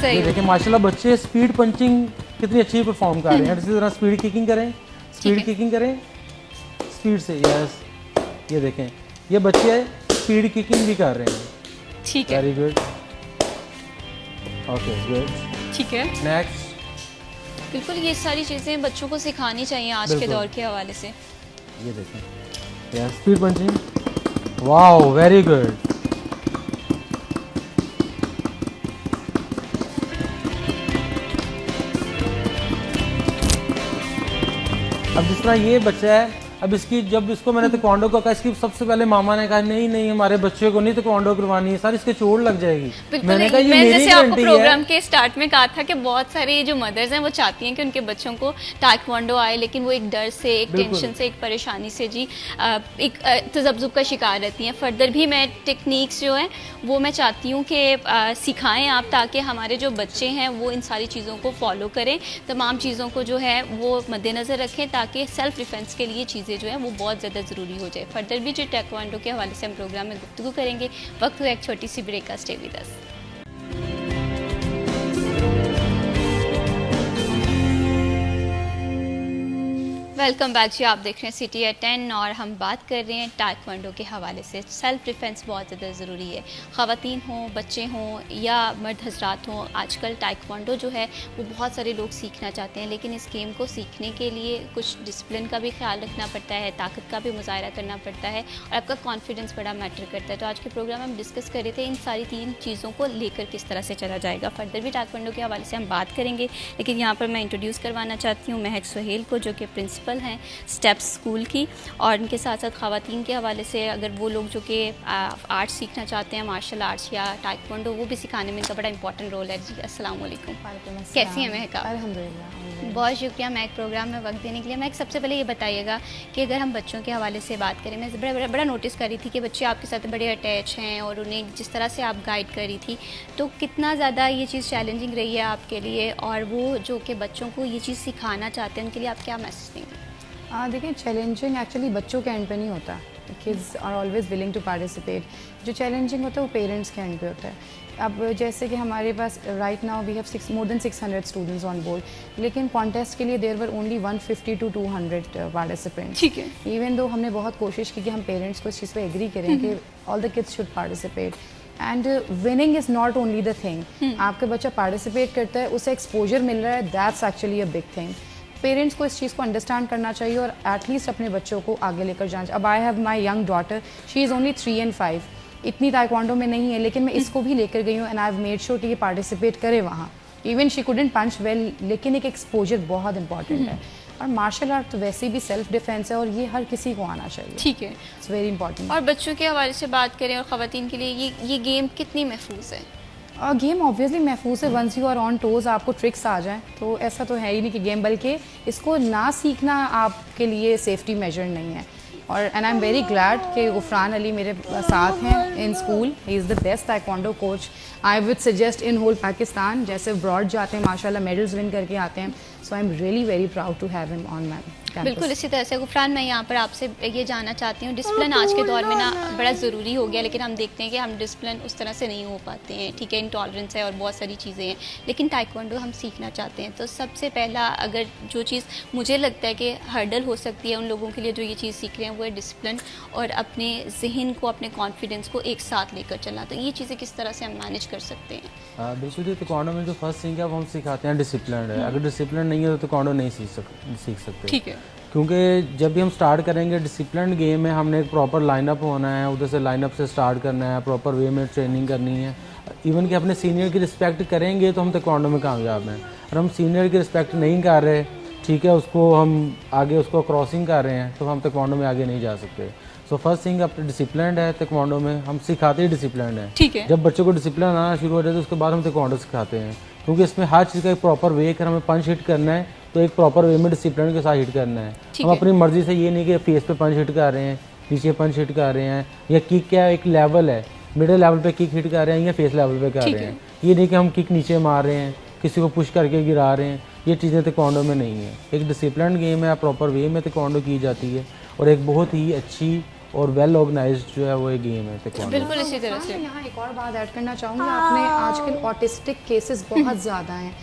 सही। देखिए माशाल्लाह बच्चे स्पीड पंचिंग कितनी अच्छी परफॉर्म कर रहे हैं। इसी तरह स्पीड किकिंग करें, स्पीड से। यस ये देखें, ये बच्चे स्पीड किकिंग भी कर रहे हैं। ठीक है, वेरी गुड, ओके गुड। ठीक है, नेक्स्ट। बिल्कुल ये सारी चीज़ें बच्चों को सिखानी चाहिए आज के दौर के हवाले से। ये देखें, yes speed punching, wow very good. अब जिस तरह ये बच्चा है, अब इसकी जब इसको मैंने ताइक्वांडो को कहा, इसकी सबसे पहले मामा ने कहा नहीं हमारे बच्चे को नहीं ताइक्वांडो करवानी है सर, इसके चोट लग जाएगी। मैंने कहा ये मेरी जैसे आपको प्रोग्राम है। के स्टार्ट में कहा था कि बहुत सारे जो मदर्स हैं वो चाहती हैं कि उनके बच्चों को ताइक्वांडो आए, लेकिन वो एक डर से, एक टेंशन से, एक परेशानी से जी एक तजब्जुब का शिकार रहती हैं। फर्दर भी मैं टेक्निक्स जो हैं वो मैं चाहती हूँ कि सिखाएँ आप, ताकि हमारे जो बच्चे हैं वो इन सारी चीज़ों को फॉलो करें, तमाम चीज़ों को जो है वो मद्देनज़र रखें, ताकि सेल्फ डिफेंस के लिए चीज़ें जो हैं वो बहुत ज़्यादा ज़रूरी हो जाए। फर्दर भी जो ताइक्वांडो के हवाले से हम प्रोग्राम में गुफ्तगू करेंगे। वक्त है एक छोटी सी ब्रेक का, stay with us. Welcome back जी, आप देख रहे हैं सिटी एट 10 और हम बात कर रहे हैं टाइक्वांडो के हवाले से। सेल्फ़ डिफेंस बहुत ज़्यादा ज़रूरी है, ख़वातीन हों, बच्चे हों या मर्द हजरात हों। आजकल टाइक्वांडो जो है वो बहुत सारे लोग सीखना चाहते हैं, लेकिन इस गेम को सीखने के लिए कुछ डिसिप्लिन का भी ख्याल रखना पड़ता है, ताकत का भी मुजाहरा करना पड़ता है और आपका कॉन्फिडेंस बड़ा मैटर करता है। तो आज के प्रोग्राम में हम डिस्कस कर रहे थे इन सारी 3 चीज़ों को लेकर किस तरह से चला जाएगा। फर्दर भी टाइक्वांडो के हवाले से हम बात करेंगे, लेकिन यहाँ पर मैं इंट्रोड्यूस करवाना चाहती हूँ महक सुहेल को, जो कि प्रिंसिपल हैं स्टेप्स स्कूल की। और इनके साथ साथ ख़वातीन के हवाले से अगर वो लोग जो कि आर्ट्स सीखना चाहते हैं, मार्शल आर्ट्स या टाइक्वांडो, वो भी सिखाने में इनका बड़ा इंपॉर्टेंट रोल है। जी अस्सलाम वालेकुम। कैसी हैं महक? अल्हम्दुलिल्लाह। बहुत शुक्रिया महक प्रोग्राम में वक्त देने के लिए। महक, सबसे पहले ये बताइएगा कि अगर हम बच्चों के हवाले से बात करें, मैं बड़ा नोटिस कर रही थी कि बच्चे आपके साथ बड़े अटैच हैं और उन्हें जिस तरह से आप गाइड कर रही थी, तो कितना ज़्यादा ये चीज़ चैलेंजिंग रही है आपके लिए, और वो जो कि बच्चों को ये चीज़ सिखाना चाहते हैं उनके लिए आप क्या मैसेज देंगे? देखिए, चैलेंजिंग एक्चुअली बच्चों के एंड पे नहीं होता। Kids are always willing to participate. जो चैलेंजिंग होता है वो पेरेंट्स के एंड पे होता है। अब जैसे कि हमारे पास right now we have more than 600 students on board, लेकिन कॉन्टेस्ट के लिए there were only 150 to 200 participants. ठीक है। इवन दो हमने बहुत कोशिश की कि हम पेरेंट्स को इस चीज़ पे एग्री करें कि all the kids should participate, and winning is not only the thing. आपका बच्चा पार्टिसिपेट करता है, उसे एक्सपोजर मिल रहा है, that's actually a big thing. Parents को इस चीज़ को अंडरस्टैंड करना चाहिए और एटलीस्ट अपने बच्चों को आगे लेकर जाना चाहिए। अब I have my young daughter, she is only 3 and 5, इतनी ताइक्वांडो में नहीं है, लेकिन मैं इसको भी लेकर गई हूँ and I have made sure कि ये पार्टिसिपेट करे वहाँ। Even she couldn't punch well, लेकिन एक एक्सपोजर बहुत इंपॉर्टेंट है। और मार्शल आर्ट तो वैसे भी सेल्फ डिफेंस है और ये हर किसी को आना चाहिए। ठीक है, इट्स वेरी इंपॉर्टेंट। और बच्चों के हवाले से बात करें और ख़वातीन के लिए ये गेम कितनी महफूज है? गेम ऑब्वियसली महफूज है, once you are on toes, आपको ट्रिक्स आ जाएं तो ऐसा तो है ही नहीं कि गेम, बल्कि इसको ना सीखना आपके लिए सेफ्टी मेजर नहीं है। और and I am very glad कि गुफरान अली मेरे साथ हैं in school. He is the best taekwondo coach I would suggest in whole Pakistan. जैसे ब्रॉड जाते हैं माशाल्लाह, मेडल्स विन करके आते हैं, so I am really very proud to have him on my campus. बिल्कुल इसी तरह से गुफरान, मैं यहाँ पर आपसे ये जानना चाहती हूँ, डिसिप्लिन आज के दौर में ना बड़ा ज़रूरी हो गया, लेकिन हम देखते हैं कि हम डिसिप्लिन उस तरह से नहीं हो पाते हैं। ठीक है, इंटॉलरेंस है और बहुत सारी चीज़ें हैं, लेकिन टाइक्वांडो हम सीखना चाहते हैं। तो सबसे पहला अगर जो चीज़ मुझे लगता है कि हर्डल हो सकती है उन लोगों के लिए जो ये चीज़ सीख रहे हैं, वो है डिसिप्लिन और अपने जहन को, अपने कॉन्फिडेंस को एक साथ लेकर चलना। तो ये चीज़ें किस तरह से हम मैनेज कर सकते हैं? बिल्कुल जी, ताइक्वांडो में जो फर्स्ट थिंग है वो हम सिखाते हैं डिसिप्लिन है। अगर डिसिप्लिन नहीं है तो ताइक्वांडो नहीं सीख सकते। ठीक है, क्योंकि जब भी हम स्टार्ट करेंगे डिसिप्लिन गेम में, हमने एक प्रॉपर लाइनअप होना है, उधर से लाइनअप से स्टार्ट करना है, प्रॉपर वे में ट्रेनिंग करनी है। इवन कि अपने सीनियर की रिस्पेक्ट करेंगे तो हम ताइक्वांडो में कामयाब हैं। और हम सीनियर की रिस्पेक्ट नहीं कर रहे, ठीक है, उसको हम आगे उसको क्रॉसिंग कर रहे हैं, तो हम ताइक्वांडो में आगे नहीं जा सकते। सो फर्स्ट थिंग अपने डिसिप्लिन है ताइक्वांडो में, हम सिखाते ही डिसिप्लिन है। ठीक है। जब बच्चों को डिसिप्लिन आना शुरू हो जाए तो उसके बाद हम ताइक्वांडो सिखाते हैं, क्योंकि इसमें हर चीज़ का एक प्रॉपर वे, अगर हमें पंच हिट करना है तो एक प्रॉपर वे में डिसिप्लिन के साथ हिट करना है। हम अपनी मर्जी से ये नहीं कि फेस पे पंच हिट कर रहे हैं, पीछे पंच हिट कर रहे हैं, या किक क्या एक लेवल है, मिडिल लेवल पे किक हिट कर रहे हैं या फेस लेवल पे कर रहे हैं। ये नहीं कि हम किक नीचे मार रहे हैं, किसी को पुश करके गिरा रहे हैं, ये चीज़ें ताइक्वांडो में नहीं है। एक डिसिप्लिन गेम है, प्रॉपर वे में ताइक्वांडो की जाती है और एक बहुत ही अच्छी और वेल ऑर्गेनाइज्ड जो है वो एक गेम है ताइक्वांडो। बिल्कुल इसी तरह से। यहाँ एक और बात ऐड करना चाहूँगी, आपने आजकल ऑटिस्टिक केसेस बहुत ज़्यादा हैं।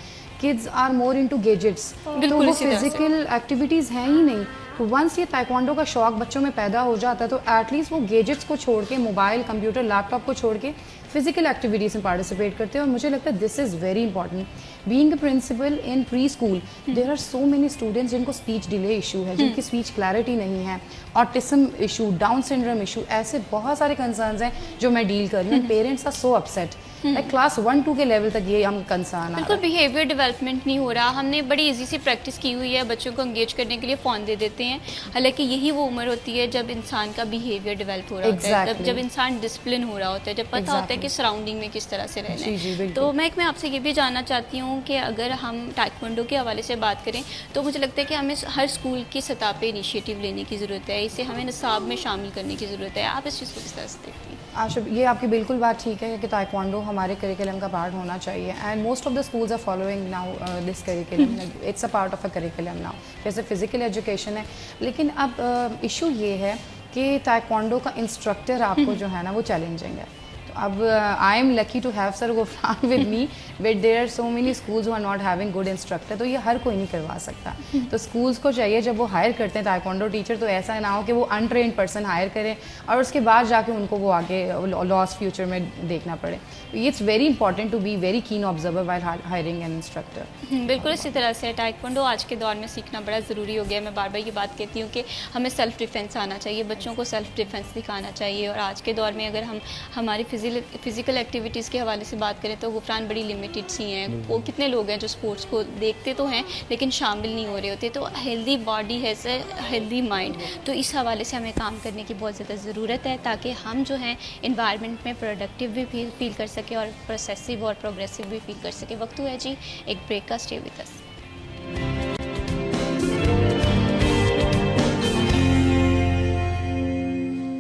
Kids are more into gadgets, तो वो फिजिकल एक्टिविटीज़ हैं ही नहीं। तो वंस ये ताइक्वांडो का शौक बच्चों में पैदा हो जाता है तो एटलीस्ट वो गैजेट्स को छोड़ के, मोबाइल, कंप्यूटर, लैपटॉप को छोड़ के फिजिकल एक्टिविटीज़ में पार्टिसिपेट करते हैं। और मुझे लगता है this is very important. Being a principal in preschool, there are so many students जिनको स्पीच डिले इशू है, जिनकी स्पीच क्लैरिटी नहीं है, autism issue, down syndrome issue, ऐसे बहुत सारे कंसर्न्स हैं जो मैं डील कर रही हूँ। Parents are so upset, like class 1-2 के लेवल तक ये हम कंसर्न। बिल्कुल बिहेवियर डेवलपमेंट नहीं हो रहा। हमने बड़ी इजी सी प्रैक्टिस की हुई है, बच्चों को एंगेज करने के लिए फ़ोन दे देते हैं, हालांकि यही वो उम्र होती है जब इंसान का बिहेवियर डेवलप हो रहा होता है, जब इंसान डिसिप्लिन हो रहा होता है, जब पता होता है कि सराउंडिंग में किस तरह से रहना है। तो मैं आपसे ये भी जानना चाहती हूँ कि अगर हम टाइक्वांडो के हवाले से बात करें तो मुझे लगता है कि हमें हर स्कूल की सतह पे इनिशिएटिव लेने की ज़रूरत है, इसे हमें निसाब में शामिल करने की ज़रूरत है। आप इस चीज़ को किस तरह से देखती हैं? आशा, ये आपकी बिल्कुल बात ठीक है कि ताइक्वांडो हमारे करिकुलम का पार्ट होना चाहिए, and most of the schools are following now this curriculum, it's a part of a curriculum now. जैसे फिजिकल एजुकेशन है, लेकिन अब इशू ये है कि ताइक्वांडो का इंस्ट्रक्टर आपको जो है ना वो चैलेंजिंग है। तो अब I am lucky to have sir Gufran with me, but there are so many schools who are not having good instructor, तो ये हर कोई नहीं करवा सकता। तो स्कूल्स को चाहिए जब वो हायर करते हैं ताइक्वांडो टीचर, तो ऐसा ना हो कि वो अनट्रेन्ड पर्सन हायर करें और उसके बाद जाके उनको वो आगे लॉस्ट फ्यूचर में देखना पड़े। It's very important to be very keen observer while hiring an instructor. बिल्कुल इसी तरह से टाइक्वांडो आज के दौर में सीखना बड़ा ज़रूरी हो गया। मैं बार बार ये बात कहती हूँ कि हमें सेल्फ डिफेंस आना चाहिए, बच्चों को सेल्फ डिफेंस दिखाना चाहिए। और आज के दौर में अगर हम हमारी फिजिकल एक्टिविटीज़ के हवाले से बात करें तो गुफरान बड़ी लिमिटेड सी हैं। वो कितने लोग हैं जो स्पोर्ट्स को देखते तो हैं लेकिन शामिल नहीं हो रहे होते। तो हेल्दी बॉडी है से हेल्दी माइंड, तो इस हवाले से हमें काम करने की बहुत ज़्यादा ज़रूरत है ताकि हम जो हैं इन्वायरमेंट में प्रोडक्टिव भी फील कर सकें और प्रोसेसिव और प्रोग्रेसिव भी फील कर सकें। वक्त हुआ है जी एक ब्रेक का, stay with us.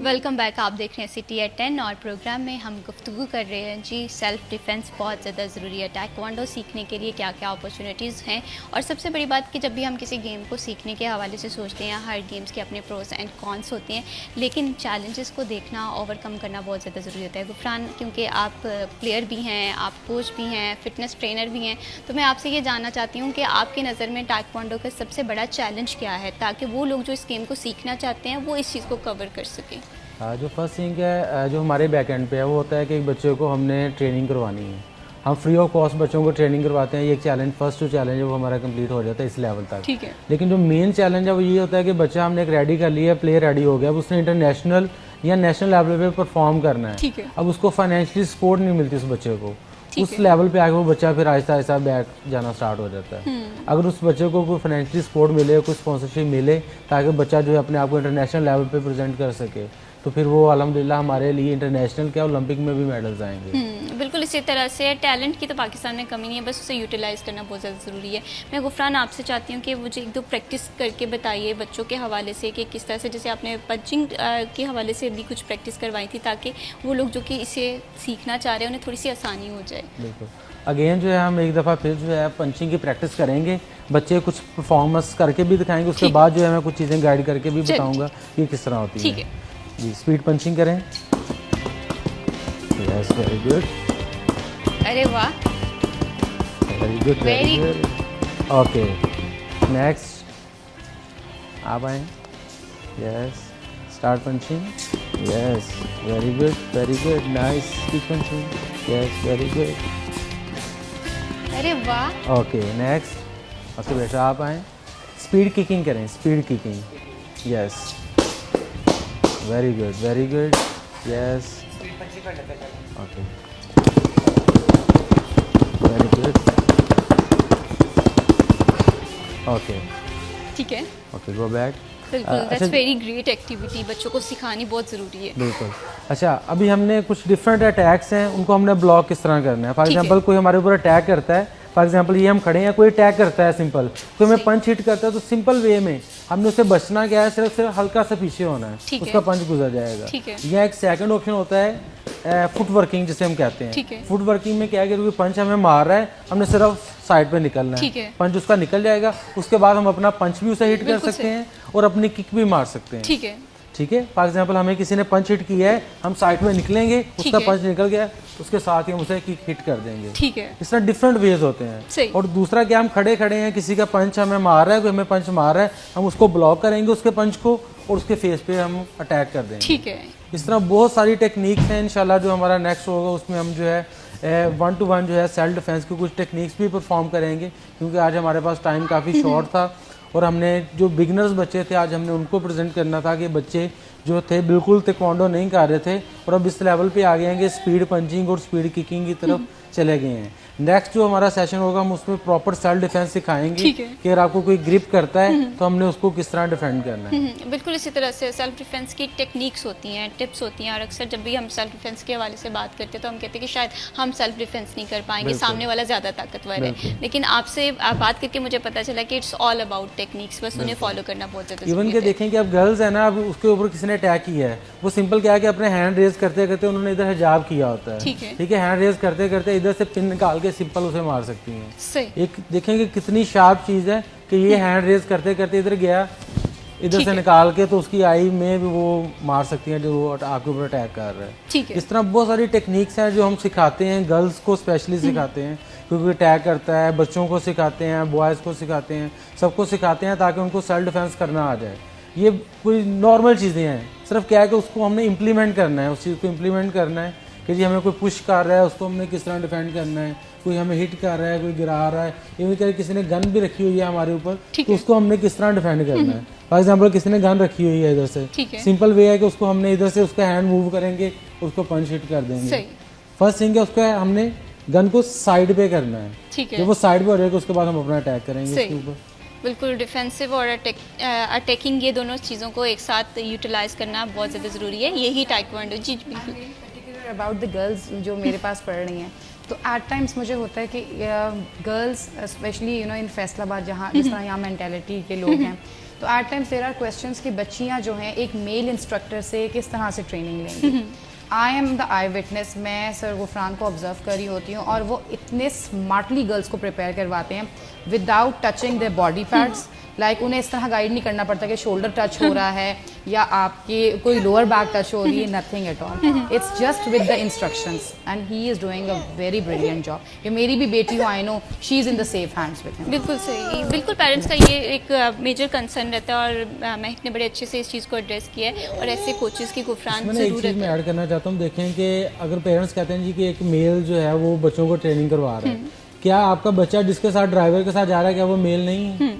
Welcome back, आप देख रहे हैं सिटी एट 10 और प्रोग्राम में हम गुफ्तगू कर रहे हैं जी सेल्फ डिफेंस बहुत ज़्यादा ज़रूरी है। टाइक्वांडो सीखने के लिए क्या क्या अपॉर्चुनिटीज़ हैं, और सबसे बड़ी बात कि जब भी हम किसी गेम को सीखने के हवाले से सोचते हैं, हर गेम्स के अपने प्रोस एंड कॉन्स होते हैं, लेकिन चैलेंजेस को देखना, ओवरकम करना बहुत ज़्यादा ज़रूरी होता है। गुफरान, क्योंकि आप प्लेयर भी हैं, आप कोच भी हैं, फिटनेस ट्रेनर भी हैं, तो मैं आपसे ये जानना चाहती हूँ कि आपकी नज़र में टाइक्वांडो का सबसे बड़ा चैलेंज क्या है ताकि वो लोग जो इस गेम को सीखना चाहते हैं वो इस चीज़ को कवर कर सकें। जो फर्स्ट थिंग है जो हमारे बैक एंड पे है वो होता है कि एक बच्चे को हमने ट्रेनिंग करवानी है। हम फ्री ऑफ कॉस्ट बच्चों को ट्रेनिंग करवाते हैं। ये एक चैलेंज, फर्स्ट जो चैलेंज है वो हमारा कंप्लीट हो जाता है इस लेवल तक। ठीक है। लेकिन जो मेन चैलेंज है वो ये होता है कि बच्चा हमने एक रेडी कर लिया, प्लेयर रेडी हो गया, अब उसने इंटरनेशनल या नेशनल लेवल पे परफॉर्म करना है। ठीक है। अब उसको फाइनेंशियली सपोर्ट नहीं मिलती उस बच्चे को, उस लेवल पे आके वो बच्चा फिर आहिस्ता आहिस्ता बैक जाना स्टार्ट हो जाता है। अगर उस बच्चे को कोई फाइनेंशियली सपोर्ट मिले, कोई स्पॉन्सरशिप मिले ताकि बच्चा जो है अपने आप को इंटरनेशनल लेवल पे प्रेजेंट कर सके, तो फिर वो अल्हम्दुलिल्लाह हमारे लिए इंटरनेशनल क्या ओलंपिक में भी मेडल्स आएंगे। बिल्कुल इसी तरह से टैलेंट की तो पाकिस्तान में कमी नहीं है, बस उसे यूटिलाइज़ करना बहुत ज़्यादा ज़रूरी है। मैं गुफरान आपसे चाहती हूँ कि मुझे एक दो प्रैक्टिस करके बताइए बच्चों के हवाले से कि किस तरह से, जैसे आपने पंचिंग के हवाले से भी कुछ प्रैक्टिस करवाई थी ताकि वो लोग जो कि इसे सीखना चाह रहे हैं उन्हें थोड़ी सी आसानी हो जाए। बिल्कुल, अगेन जो है हम एक दफ़ा फिर जो है पंचिंग की प्रैक्टिस करेंगे, बच्चे कुछ परफॉर्मेंस करके भी दिखाएंगे, उसके बाद जो है मैं कुछ चीज़ें गाइड करके भी बताऊँगा कि किस तरह होती है। ठीक है जी, स्पीड पंचिंग करें। Yes, very good. अरे वाह, very good, very good. Okay, next आप आए। Yes, start punching. Yes, very good, nice. Speed punching. Yes, very good. अरे वाह। Okay, next. ओके बेटा आप आए। स्पीड किकिंग करें, speed kicking. Yes, very good, yes. Okay, very good. Okay, ठीक है। Okay, go back. बिल्कुल, दैट्स वेरी ग्रेट एक्टिविटी, बच्चों को सिखानी बहुत ज़रूरी है। बिल्कुल। अच्छा, अभी हमने कुछ डिफरेंट अटैक्स हैं, उनको हमने ब्लॉक किस तरह करना है। फॉर एग्जांपल कोई हमारे ऊपर अटैक करता है, फॉर एग्जांपल ये हम खड़े हैं, कोई अटैक करता है सिंपल, कोई हमें पंच हिट करता है, तो सिंपल वे में हमने उससे बचना क्या है, सिर्फ हल्का सा पीछे होना है, उसका पंच गुजर जाएगा। या एक सेकंड ऑप्शन होता है फुट वर्किंग जिसे हम कहते हैं। फुट वर्किंग में क्या है कि कोई पंच हमें मार रहा है, हमने सिर्फ साइड पे निकलना है, पंच उसका निकल जाएगा, उसके बाद हम अपना पंच भी उसे हिट कर सकते हैं और अपनी किक भी मार सकते हैं। ठीक है। फॉर एग्जांपल हमें किसी ने पंच हिट किया है, हम साइड में निकलेंगे, उसका पंच निकल गया, उसके साथ ही हम उसे किक हिट कर देंगे। ठीक है। इस तरह डिफरेंट वेज होते हैं। और दूसरा क्या, हम खड़े खड़े हैं, किसी का पंच हमें मार रहा है, कोई हमें पंच मार रहा है, हम उसको ब्लॉक करेंगे उसके पंच को और उसके फेस पे हम अटैक कर देंगे। ठीक है। इस तरह बहुत सारी टेक्निक्स हैं। इंशाल्लाह जो हमारा नेक्स्ट होगा उसमें हम जो है 1-to-1 जो है सेल्फ डिफेंस की कुछ टेक्निक्स भी परफॉर्म करेंगे, क्योंकि आज हमारे पास टाइम काफ़ी शॉर्ट था और हमने जो बिगनर्स बच्चे थे आज हमने उनको प्रेजेंट करना था कि बच्चे जो थे बिल्कुल ताइक्वांडो नहीं कर रहे थे और अब इस लेवल पे आ गए हैं कि स्पीड पंचिंग और स्पीड किकिंग की तरफ चले गए हैं। नेक्स्ट जो हमारा सेशन होगा हम उसमें प्रॉपर सेल्फ डिफेंस सिखाएंगे कि अगर आपको कोई ग्रिप करता है तो हमने उसको किस तरह डिफेंड करना है। बिल्कुल इसी तरह से सेल्फ डिफेंस की टेक्निक्स होती हैं, टिप्स होती हैं, और अक्सर जब भी हम सेल्फ डिफेंस के हवाले से बात करते हैं तो हम कहते हैं कि शायद हम सेल्फ डिफेंस नहीं कर पाएंगे, सामने वाला ज़्यादा ताकतवर है। लेकिन आपसे बात करके मुझे पता चला कि इट्स ऑल अबाउट टेक्निक्स, बस उन्हें फॉलो करना बहुत ज़्यादा। इवन के देखें कि अब गर्ल्स है ना, अब उसके ऊपर किसी ने अटैक किया है, वो सिंपल क्या है कि अपने हैंड रेज करते करते उन्होंने इधर हिजाब किया होता है। ठीक है, हैंड रेज करते करते इधर से पिन निकाल के सिंपल उसे मार सकती हैं। एक देखेंगे कितनी शार्प चीज़ है कि ये हैंड रेज करते करते इधर गया, इधर से निकाल के तो उसकी आई में भी वो मार सकती हैं जो वो आपके ऊपर अटैक कर रहा है। ठीक है। इस तरह बहुत सारी टेक्निक्स हैं जो हम सिखाते हैं, गर्ल्स को स्पेशली सिखाते हैं क्योंकि अटैक करता है, बच्चों को सिखाते हैं, बॉयज़ को सिखाते हैं, सबको सिखाते हैं ताकि उनको सेल्फ डिफेंस करना आ जाए। ये कोई नॉर्मल चीज़ें हैं, सिर्फ क्या है कि उसको हमने इम्प्लीमेंट करना है, उस चीज़ को इम्प्लीमेंट करना है कि जी हमें कोई पुश कर रहा है उसको हमने किस तरह डिफेंड करना है, कोई हमें हिट कर रहा है, कोई गिरा रहा है, इवन क्या किसी ने गन भी रखी हुई है हमारे ऊपर तो उसको हमने किस तरह डिफेंड करना है। फॉर एग्जाम्पल किसी ने गन रखी हुई है इधर से, सिंपल वे है कि उसको हमने इधर से उसका हैंड मूव करेंगे, उसको पंच हिट कर देंगे। फर्स्ट थिंग है उसको हमने गन को साइड पे करना है, जब वो साइड पे हो जाएगा उसके बाद हम अपना अटैक करेंगे उसके ऊपर। बिल्कुल, डिफेंसिव और अटैकिंग ये दोनों चीज़ों को एक साथ यूटिलाइज करना बहुत ज़्यादा ज़रूरी है, यही ताइक्वांडो। जी बिल्कुल। अबाउट द गर्ल्स जो मेरे पास पढ़ रही हैं, तो एट टाइम्स मुझे होता है कि गर्ल्स स्पेशली इन फैसलाबाद जहाँ जिस तरह यहाँ मेंटालिटी के लोग हैं, तो at times there are questions कि बच्चियाँ जो हैं एक मेल इंस्ट्रक्टर से किस तरह से ट्रेनिंग लेंगी। I am the I witness, मैं सर गुफरान को ऑब्जर्व कर रही होती हूँ और वो इतने स्मार्टली गर्ल्स को प्रिपेयर करवाते हैं without touching their body parts. Like उन्हें इस तरह गाइड नहीं करना पड़ता कि शोल्डर टच हो रहा है या आपके कोई लोअर बैक टच हो रही है, nothing at all, it's just with the instructions and he is doing a very brilliant job. ये मेरी भी बेटी हो, I know she is in the safe hands with him. बिल्कुल सही, बिल्कुल पेरेंट्स का ये एक मेजर कंसर्न रहता है और महक ने बड़े अच्छे से इस चीज़ को एड्रेस किया है और ऐसे कोचेस की गुफरान ज़रूरत है। मैं ऐड करना चाहता हूँ, देखें कि अगर पेरेंट्स कहते हैं जी कि एक मेल जो है वो बच्चों को ट्रेनिंग करवा रहा है, क्या आपका बच्चा जिसके साथ ड्राइवर के साथ जा रहा है क्या वो मेल नहीं है?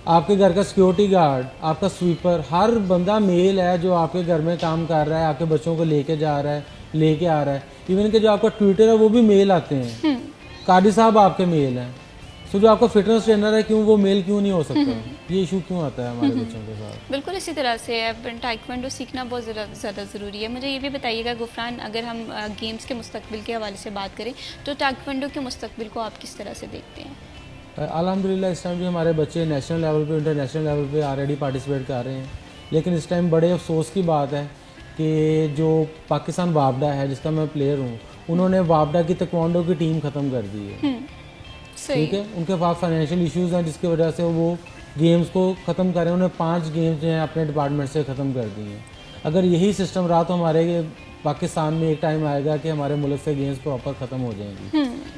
आपके घर का सिक्योरिटी गार्ड, आपका स्वीपर, हर बंदा मेल है जो आपके घर में काम कर रहा है, आपके बच्चों को लेके जा रहा है, लेके आ रहा है। इवन के जो आपका ट्विटर है वो भी मेल आते हैं, कादी साहब आपके मेल हैं। सो जो आपका फिटनेस ट्रेनर है क्यों वो मेल क्यों नहीं हो सकता? ये इशू क्यों आता है हमारे बच्चों के साथ? बिल्कुल इसी तरह से ताइक्वांडो सीखना बहुत ज़्यादा ज़रूरी है। मुझे ये भी बताइएगा गुफरान, अगर हम गेम्स के मुस्तकबिल के हवाले से बात करें तो ताइक्वांडो के मुस्तकबिल को आप किस तरह से देखते हैं? अल्हम्दुलिल्लाह इस टाइम जो हमारे बच्चे नेशनल लेवल पे, इंटरनेशनल लेवल पे ऑलरेडी पार्टिसिपेट कर रहे हैं, लेकिन इस टाइम बड़े अफसोस की बात है कि जो पाकिस्तान वापडा है जिसका मैं प्लेयर हूँ, उन्होंने वापडा की ताइक्वांडो की टीम ख़त्म कर दी है। ठीक है, उनके पास फाइनेंशियल इश्यूज़ हैं जिसकी वजह से वो गेम्स को ख़त्म कर रहे हैं। उन्हें 5 गेम्स जो हैं अपने डिपार्टमेंट से ख़त्म कर दिए हैं। अगर यही सिस्टम रहा तो हमारे पाकिस्तान में एक टाइम आएगा कि हमारे मुल्क से गेम्स प्रॉपर ख़त्म हो जाएंगी,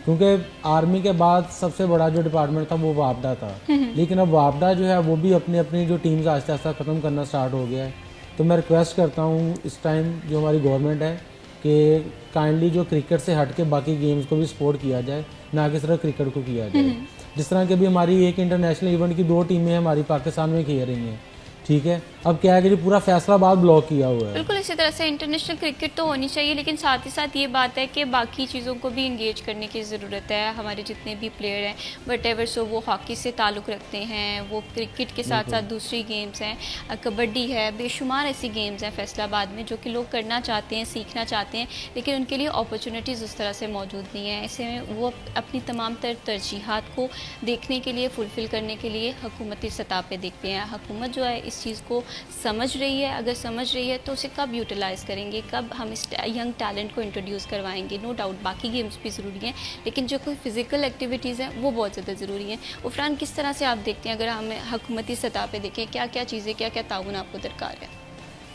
क्योंकि आर्मी के बाद सबसे बड़ा जो डिपार्टमेंट था वो वापडा था, लेकिन अब वापडा जो है वो भी अपनी अपनी जो टीम्स आहिस्ता आहिस्ता ख़त्म करना स्टार्ट हो गया है। तो मैं रिक्वेस्ट करता हूँ इस टाइम जो हमारी गवर्नमेंट है कि काइंडली जो क्रिकेट से हट के बाकी गेम्स को भी सपोर्ट किया जाए, ना कि सिर्फ क्रिकेट को किया जाए। जिस तरह के भी हमारी एक इंटरनेशनल इवेंट की 2 टीमें हमारी पाकिस्तान में खेल रही हैं, ठीक है, अब क्या है कि पूरा फैसलाबाद ब्लॉक किया हुआ है। बिल्कुल इसी तरह से इंटरनेशनल क्रिकेट तो होनी चाहिए, लेकिन साथ ही साथ ये बात है कि बाकी चीज़ों को भी इंगेज करने की ज़रूरत है। हमारे जितने भी प्लेयर हैं वट एवर सो वो हॉकी से ताल्लुक़ रखते हैं, वो क्रिकेट के साथ साथ दूसरी गेम्स हैं, कबड्डी है, बेशुमार ऐसी गेम्स हैं फैसलाबाद में जो कि लोग करना चाहते हैं, सीखना चाहते हैं, लेकिन उनके लिए अपॉर्चुनिटीज़ उस तरह से मौजूद नहीं है। ऐसे में वो अपनी तमाम तरजीहात को देखने के लिए, फुलफ़िल करने के लिए हुकूमती सतह पे देखते हैं। हुकूमत जो है इस चीज़ को समझ रही है, अगर समझ रही है तो उसे कब यूटिलाइज़ करेंगे, कब हम इस यंग टैलेंट को इंट्रोड्यूस करवाएंगे। नो डाउट बाकी गेम्स भी ज़रूरी हैं, लेकिन जो कोई फिज़िकल एक्टिविटीज़ हैं वो बहुत ज़्यादा ज़रूरी हैं। उफरान, किस तरह से आप देखते हैं, अगर हमें हुकूमती सतह पे देखें, क्या क्या चीज़ें, क्या क्या ताउन आपको दरकार है?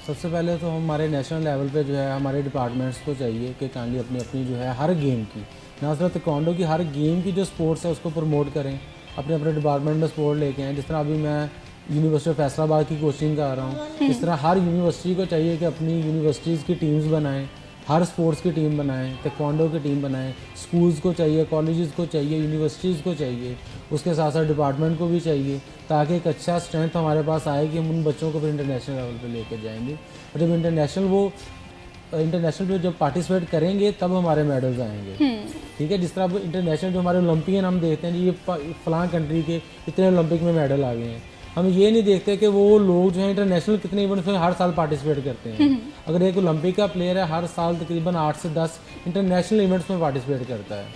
सबसे पहले तो हमारे नेशनल लेवल पे जो है हमारे डिपार्टमेंट्स को चाहिए कि काइंडली अपनी अपनी जो है हर गेम की, ना सिर्फ ताइक्वांडो की, हर गेम की जो स्पोर्ट्स है उसको प्रमोट करें, अपने अपने डिपार्टमेंट में स्पोर्ट लेके आएँ। जिस तरह अभी मैं यूनिवर्सिटी ऑफ फैसलाबाद की कोचिंग कर रहा हूँ, इस तरह हर यूनिवर्सिटी को चाहिए कि अपनी यूनिवर्सिटीज़ की टीम्स बनाएं, हर स्पोर्ट्स की टीम बनाएं, ताइक्वांडो की टीम बनाएं। स्कूल्स को चाहिए, कॉलेजेस को चाहिए, यूनिवर्सिटीज़ को चाहिए, उसके साथ साथ डिपार्टमेंट को भी चाहिए, ताकि एक अच्छा स्ट्रेंथ हमारे पास आए कि हम उन बच्चों को फिर इंटरनेशनल लेवल पे लेके जाएंगे। और जब इंटरनेशनल पे जब पार्टिसिपेट करेंगे तब हमारे मेडल्स आएंगे। ठीक है, जिस तरह अब इंटरनेशनल जो हमारे ओलंपियन हम देखते हैं जी, ये फलां कंट्री के इतने ओलंपिक में मेडल आ गए हैं, हम ये नहीं देखते कि वो लोग जो हैं इंटरनेशनल कितने इवेंट्स में हर साल पार्टिसिपेट करते हैं। अगर एक ओलंपिक का प्लेयर है, हर साल तकरीबन 8 से 10 इंटरनेशनल इवेंट्स में पार्टिसिपेट करता है,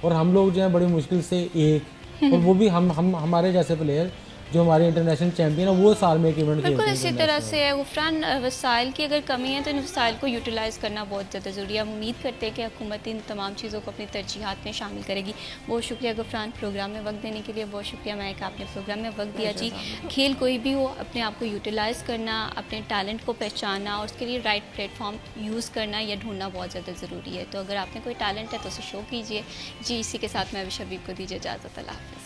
और हम लोग जो हैं बड़ी मुश्किल से एक, और वो भी हम हमारे जैसे प्लेयर जो हमारे इंटरनेशनल चैंपियन है वो साल में एक इवेंट खेलते बिल्कुल हैं इसी तरह से है गुफरान, वसाइल की अगर कमी है तो इन वसाइल को यूटिलाइज़ करना बहुत ज़्यादा ज़रूरी है। हम उम्मीद करते हैं कि हुकूमत इन तमाम चीज़ों को अपनी तरजीहात में शामिल करेगी। बहुत शुक्रिया गुफरान, प्रोग्राम में वक्त देने के लिए बहुत शुक्रिया महक, आपने प्रोग्राम में वक्त दिया जी। खेल कोई भी हो, अपने आप को यूटिलाइज़ करना, अपने टैलेंट को पहचानना और उसके लिए राइट प्लेटफॉर्म यूज़ करना या ढूंढना बहुत ज़्यादा ज़रूरी है। तो अगर आपने कोई टैलेंट है तो उसे शो कीजिए जी। इसी के साथ मैं अभी शबीब को दीजिए इजाज़त, अल्लाह हाफ़िज़।